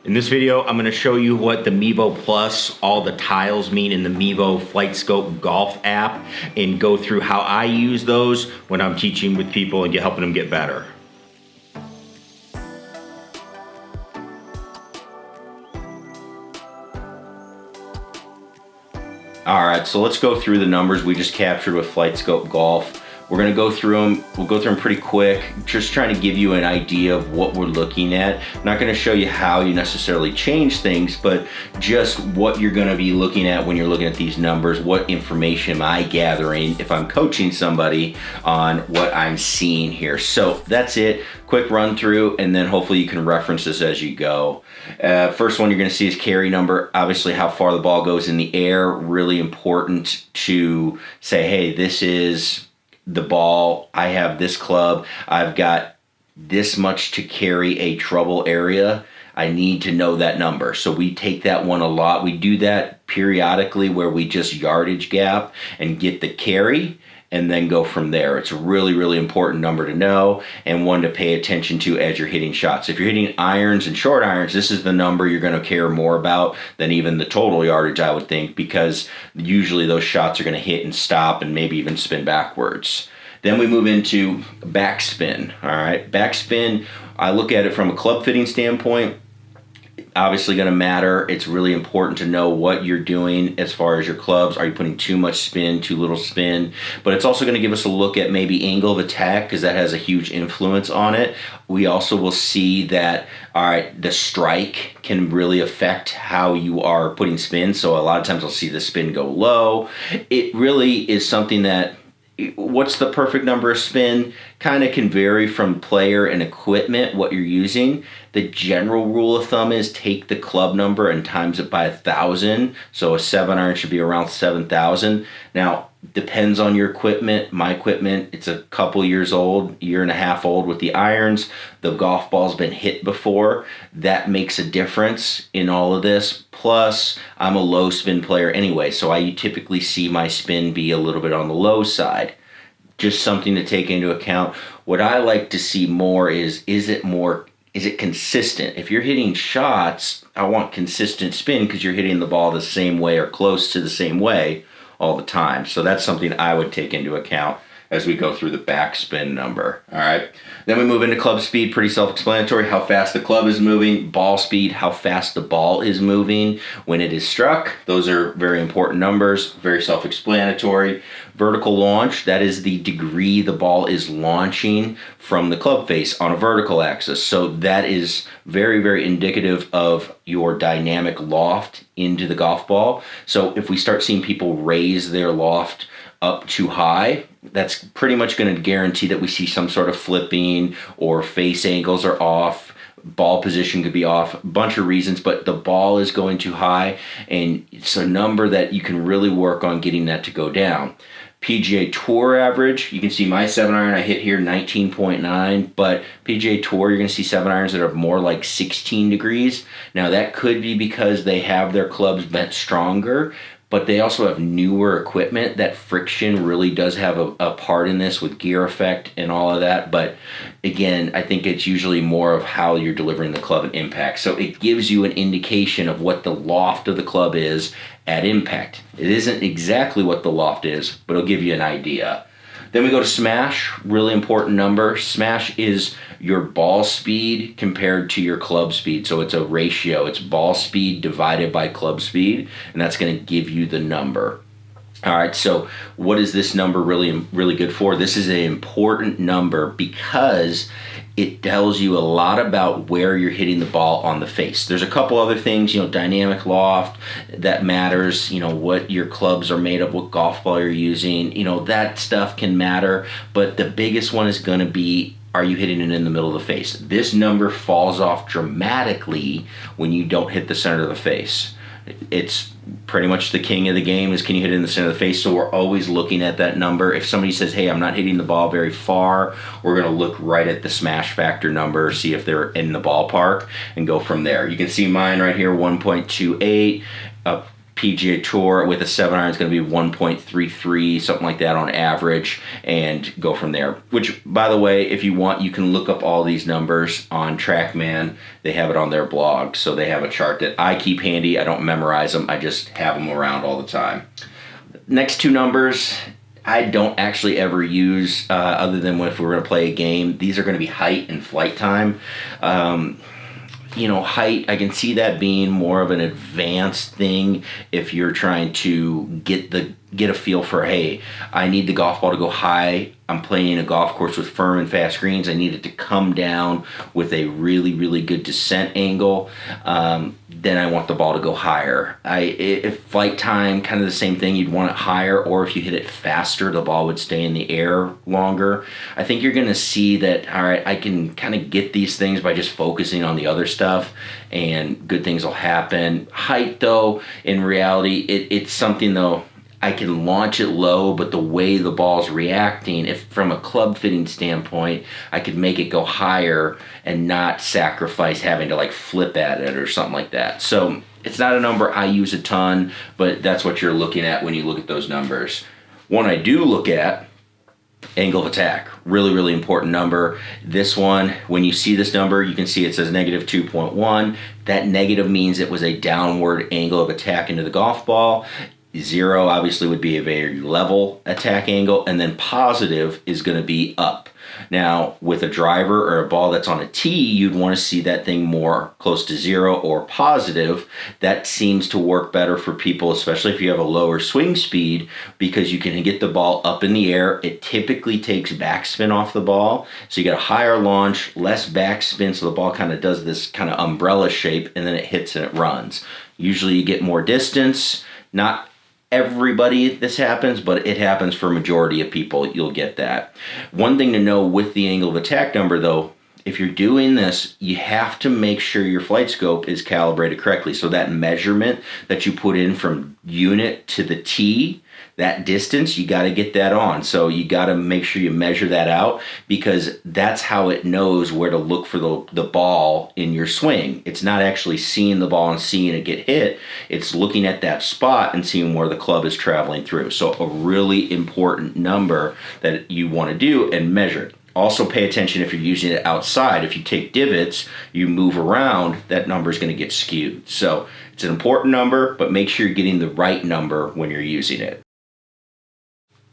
In this video, I'm going to show you what the Mevo Plus, all the tiles mean in the Mevo Flight Scope Golf app, and go through how I use those when I'm teaching with people and helping them get better. All right, so let's go through the numbers we just captured with Flight Scope Golf. We're gonna go through them. We'll go through them pretty quick, just trying to give you an idea of what we're looking at. I'm not gonna show you how you necessarily change things, but just what you're gonna be looking at when you're looking at these numbers. What information am I gathering if I'm coaching somebody on what I'm seeing here? So that's it, quick run through, and then hopefully you can reference this as you go. First one you're gonna see is carry number. Obviously how far the ball goes in the air, really important to say, hey, this is the ball, I have this club, I've got this much to carry a trouble area. I need to know that number. So we take that one a lot. We do that periodically where we just yardage gap and get the carry and then go from there. It's a really, really important number to know and one to pay attention to as you're hitting shots. If you're hitting irons and short irons, this is the number you're going to care more about than even the total yardage, I would think, because usually those shots are going to hit and stop and maybe even spin backwards. Then we move into backspin. All right, backspin, I look at it from a club fitting standpoint. Obviously going to matter. It's really important to know what you're doing as far as your clubs. Are you putting too much spin, too little spin? But it's also going to give us a look at maybe angle of attack because that has a huge influence on it. We also will see that, all right, the strike can really affect how you are putting spin. So a lot of times I'll see the spin go low. It really is something that what's the perfect number of spin kind of can vary from player and equipment, what you're using. The general rule of thumb is take the club number and times it by 1,000. So a 7-iron should be around 7,000. Now, depends on your equipment. My equipment, it's a couple years old, year and a half old with the irons. The golf ball's been hit before. That makes a difference in all of this. Plus, I'm a low spin player anyway, so I typically see my spin be a little bit on the low side. Just something to take into account. What I like to see more is it consistent? If you're hitting shots, I want consistent spin because you're hitting the ball the same way or close to the same way all the time. So that's something I would take into account as we go through the backspin number. All right. Then we move into club speed, pretty self-explanatory. How fast the club is moving. Ball speed, how fast the ball is moving when it is struck. Those are very important numbers, very self-explanatory. Vertical launch, that is the degree the ball is launching from the club face on a vertical axis. So that is very, very indicative of your dynamic loft into the golf ball. So if we start seeing people raise their loft up too high, that's pretty much going to guarantee that we see some sort of flipping or face angles are off, ball position could be off, a bunch of reasons, but the ball is going too high and it's a number that you can really work on getting that to go down. PGA Tour average, you can see my 7-iron I hit here 19.9, but PGA Tour you're going to see 7-irons that are more like 16 degrees. Now that could be because they have their clubs bent stronger, but they also have newer equipment. That friction really does have a part in this with gear effect and all of that. But again, I think it's usually more of how you're delivering the club and impact. So it gives you an indication of what the loft of the club is at impact. It isn't exactly what the loft is, but it'll give you an idea. Then we go to smash, really important number. Smash is your ball speed compared to your club speed. So it's a ratio. It's ball speed divided by club speed, and that's going to give you the number. All right, so what is this number really good for? This is an important number because it tells you a lot about where you're hitting the ball on the face. There's a couple other things, dynamic loft that matters, what your clubs are made of, what golf ball you're using, that stuff can matter. But the biggest one is going to be, are you hitting it in the middle of the face? This number falls off dramatically when you don't hit the center of the face. It's pretty much the king of the game is can you hit it in the center of the face? So we're always looking at that number. If somebody says, hey, I'm not hitting the ball very far, we're going to look right at the smash factor number, see if they're in the ballpark, and go from there. You can see mine right here, 1.28. PGA Tour with a 7-iron is going to be 1.33, something like that on average, and go from there. Which, by the way, if you want, you can look up all these numbers on TrackMan. They have it on their blog, so they have a chart that I keep handy. I don't memorize them. I just have them around all the time. Next two numbers, I don't actually ever use, other than if we're going to play a game. These are going to be height and flight time. Height, I can see that being more of an advanced thing if you're trying to get a feel for, hey, I need the golf ball to go high. I'm playing a golf course with firm and fast greens. I need it to come down with a really, really good descent angle. Then I want the ball to go higher. If flight time, kind of the same thing, you'd want it higher, or if you hit it faster, the ball would stay in the air longer. I think you're going to see that, all right, I can kind of get these things by just focusing on the other stuff, and good things will happen. Height, though, in reality, it's something, though, I can launch it low, but the way the ball's reacting, if from a club fitting standpoint, I could make it go higher and not sacrifice having to like flip at it or something like that. So it's not a number I use a ton, but that's what you're looking at when you look at those numbers. One I do look at, angle of attack. Really, really important number. This one, when you see this number, you can see it says negative 2.1. That negative means it was a downward angle of attack into the golf ball. 0 obviously would be a very level attack angle, and then positive is going to be up. Now, with a driver or a ball that's on a tee, you'd want to see that thing more close to 0 or positive. That seems to work better for people, especially if you have a lower swing speed, because you can get the ball up in the air. It typically takes backspin off the ball, so you get a higher launch, less backspin, so the ball kind of does this kind of umbrella shape, and then it hits and it runs. Usually you get more distance. Not everybody this happens, but it happens for a majority of people. You'll get that. One thing to know with the angle of attack number, though, if you're doing this, you have to make sure your flight scope is calibrated correctly. So that measurement that you put in from unit to the tee, that distance, you got to get that on. So you got to make sure you measure that out, because that's how it knows where to look for the ball in your swing. It's not actually seeing the ball and seeing it get hit. It's looking at that spot and seeing where the club is traveling through. So a really important number that you want to do and measure it. Also pay attention if you're using it outside. If you take divots, you move around, that number is going to get skewed. So it's an important number, but make sure you're getting the right number when you're using it.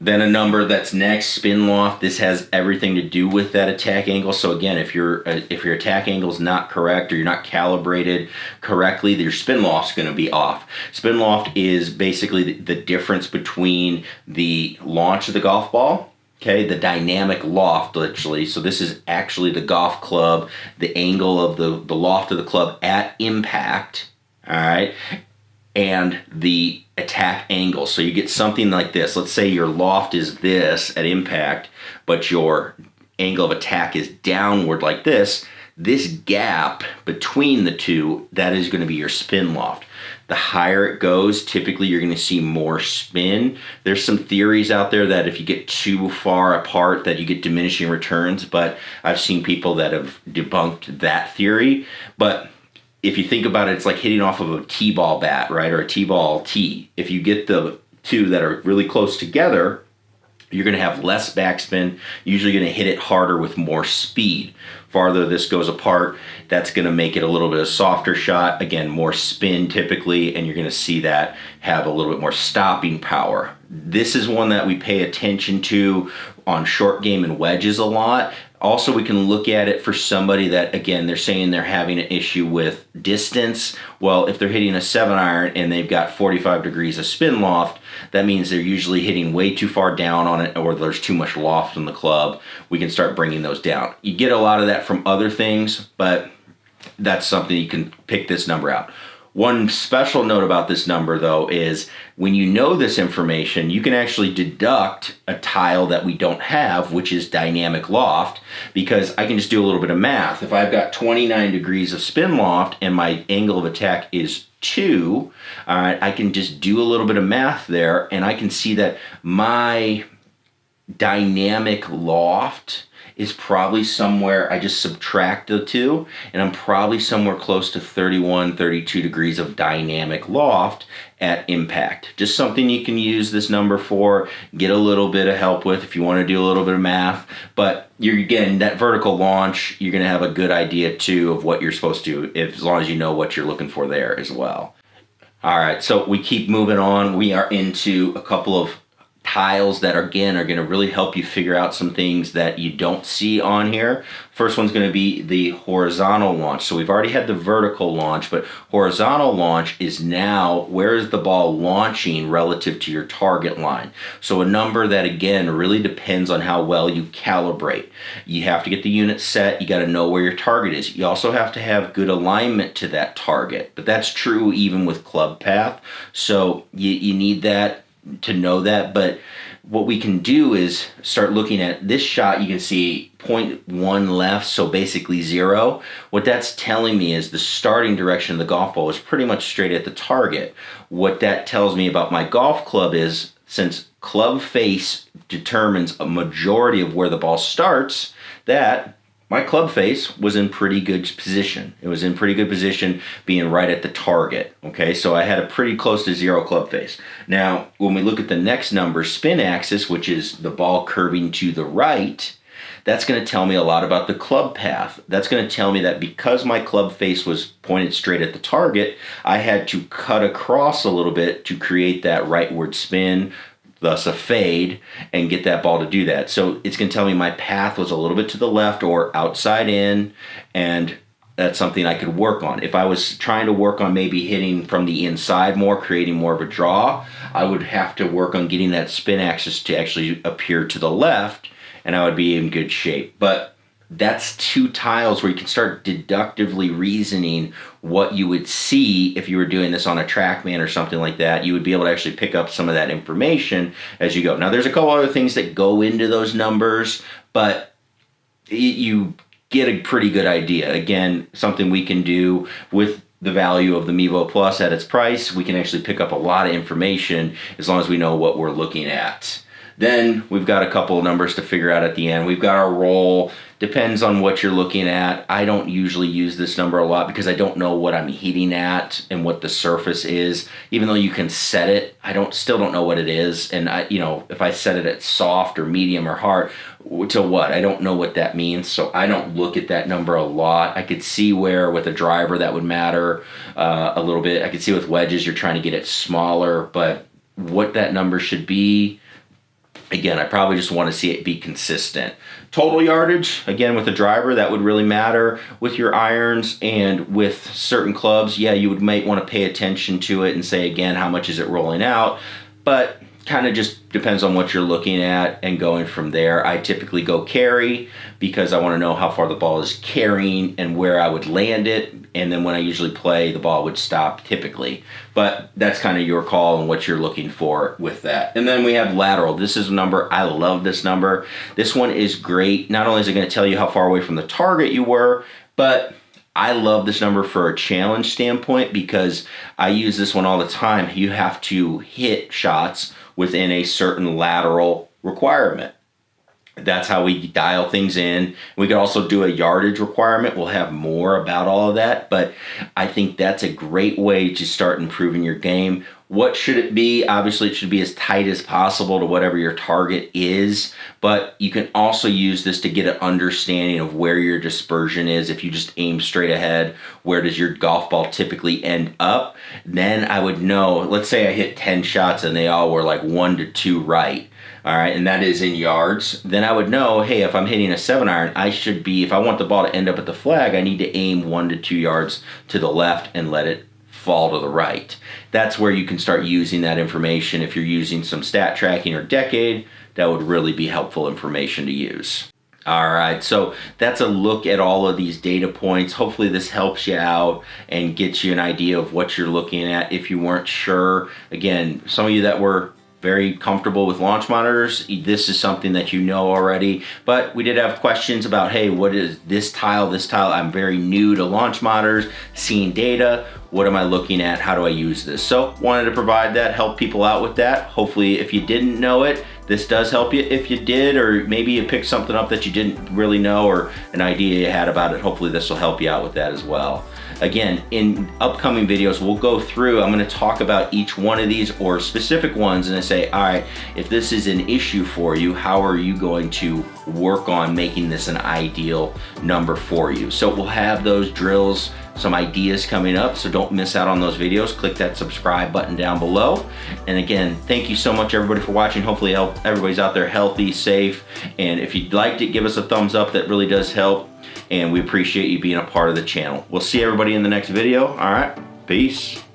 Then a number that's next, spin loft. This has everything to do with that attack angle. So again, if your attack angle is not correct or you're not calibrated correctly, your spin loft's going to be off. Spin loft is basically the difference between the launch of the golf ball, okay, the dynamic loft, literally. So this is actually the golf club, the angle of the loft of the club at impact, all right, and the attack angle. So you get something like this. Let's say your loft is this at impact, but your angle of attack is downward like this. This gap between the two, that is going to be your spin loft. The higher it goes, typically you're going to see more spin. There's some theories out there that if you get too far apart that you get diminishing returns, but I've seen people that have debunked that theory. But if you think about it, it's like hitting off of a T-ball bat, right? Or a T-ball tee. If you get the two that are really close together, you're going to have less backspin. Usually going to hit it harder with more speed. Farther this goes apart, that's going to make it a little bit of a softer shot. Again, more spin typically, and you're going to see that have a little bit more stopping power. This is one that we pay attention to on short game and wedges a lot. Also, we can look at it for somebody that, again, they're saying they're having an issue with distance. Well, if they're hitting a 7-iron and they've got 45 degrees of spin loft, that means they're usually hitting way too far down on it, or there's too much loft in the club. We can start bringing those down. You get a lot of that from other things, but that's something you can pick this number out. One special note about this number, though, is when you know this information, you can actually deduct a tile that we don't have, which is dynamic loft, because I can just do a little bit of math. If I've got 29 degrees of spin loft and my angle of attack is 2, all right, I can just do a little bit of math there, and I can see that my dynamic loft is probably somewhere, I just subtract the two, and I'm probably somewhere close to 31, 32 degrees of dynamic loft at impact. Just something you can use this number for, get a little bit of help with if you want to do a little bit of math. But you're, again, that vertical launch, you're going to have a good idea too of what you're supposed to, as long as you know what you're looking for there as well. All right, so we keep moving on. We are into a couple of tiles that again are going to really help you figure out some things that you don't see on here. First one's going to be the horizontal launch. So we've already had the vertical launch, but horizontal launch is now where is the ball launching relative to your target line. So a number that again really depends on how well you calibrate. You have to get the unit set, you got to know where your target is. You also have to have good alignment to that target, but that's true even with club path. So you need that to know that. But what we can do is start looking at this shot. You can see 0.1 left, so basically 0. What that's telling me is the starting direction of the golf ball is pretty much straight at the target. What that tells me about my golf club is, since club face determines a majority of where the ball starts, that my club face was in pretty good position. It was in pretty good position being right at the target. Okay, so I had a pretty close to 0 club face. Now, when we look at the next number, spin axis, which is the ball curving to the right, that's going to tell me a lot about the club path. That's going to tell me that because my club face was pointed straight at the target, I had to cut across a little bit to create that rightward spin, thus a fade, and get that ball to do that. So it's going to tell me my path was a little bit to the left or outside in, and that's something I could work on. If I was trying to work on maybe hitting from the inside more, creating more of a draw, I would have to work on getting that spin axis to actually appear to the left, and I would be in good shape. But that's 2 tiles where you can start deductively reasoning what you would see if you were doing this on a TrackMan or something like that. You would be able to actually pick up some of that information as you go. Now, there's a couple other things that go into those numbers, but you get a pretty good idea. Again, something we can do with the value of the Mevo Plus at its price. We can actually pick up a lot of information as long as we know what we're looking at. Then we've got a couple of numbers to figure out at the end. We've got our roll. Depends on what you're looking at. I don't usually use this number a lot because I don't know what I'm hitting at and what the surface is. Even though you can set it, still don't know what it is. And if I set it at soft or medium or hard, to what? I don't know what that means. So I don't look at that number a lot. I could see where with a driver that would matter a little bit. I could see with wedges you're trying to get it smaller, but what that number should be, again, I probably just want to see it be consistent. Total yardage, again, with a driver, that would really matter. With your irons and with certain clubs, yeah, you might want to pay attention to it and say, again, how much is it rolling out? But kind of just depends on what you're looking at and going from there. I typically go carry because I want to know how far the ball is carrying and where I would land it. And then when I usually play, the ball would stop typically. But that's kind of your call and what you're looking for with that. And then we have lateral. This is a number. I love this number. This one is great. Not only is it going to tell you how far away from the target you were, but I love this number for a challenge standpoint because I use this one all the time. You have to hit shots within a certain lateral requirement. That's how we dial things in. We could also do a yardage requirement. We'll have more about all of that, but I think that's a great way to start improving your game. What should it be? Obviously, it should be as tight as possible to whatever your target is, but you can also use this to get an understanding of where your dispersion is. If you just aim straight ahead, where does your golf ball typically end up? Then I would know, let's say I hit 10 shots and they all were like 1 to 2 right. All right, and that is in yards. Then I would know, hey, if I'm hitting a 7-iron, I should be, if I want the ball to end up at the flag, I need to aim 1 to 2 yards to the left and let it fall to the right. That's where you can start using that information. If you're using some stat tracking or decade, that would really be helpful information to use. All right, so that's a look at all of these data points. Hopefully this helps you out and gets you an idea of what you're looking at. If you weren't sure, again, some of you that were very comfortable with launch monitors, this is something that you know already, but we did have questions about, hey, what is this tile? I'm very new to launch monitors, seeing data. What am I looking at? How do I use this? So wanted to provide that, help people out with that. Hopefully if you didn't know it, this does help you. If you did, or maybe you picked something up that you didn't really know, or an idea you had about it, hopefully this will help you out with that as well. Again, in upcoming videos, we'll go through, I'm gonna talk about each one of these or specific ones, and I say, all right, if this is an issue for you, how are you going to work on making this an ideal number for you? So we'll have those drills, some ideas coming up, so don't miss out on those videos. Click that subscribe button down below. And again, thank you so much everybody for watching. Hopefully everybody's out there healthy, safe, and if you liked it, give us a thumbs up. That really does help, and we appreciate you being a part of the channel. We'll see everybody in the next video. All right, peace.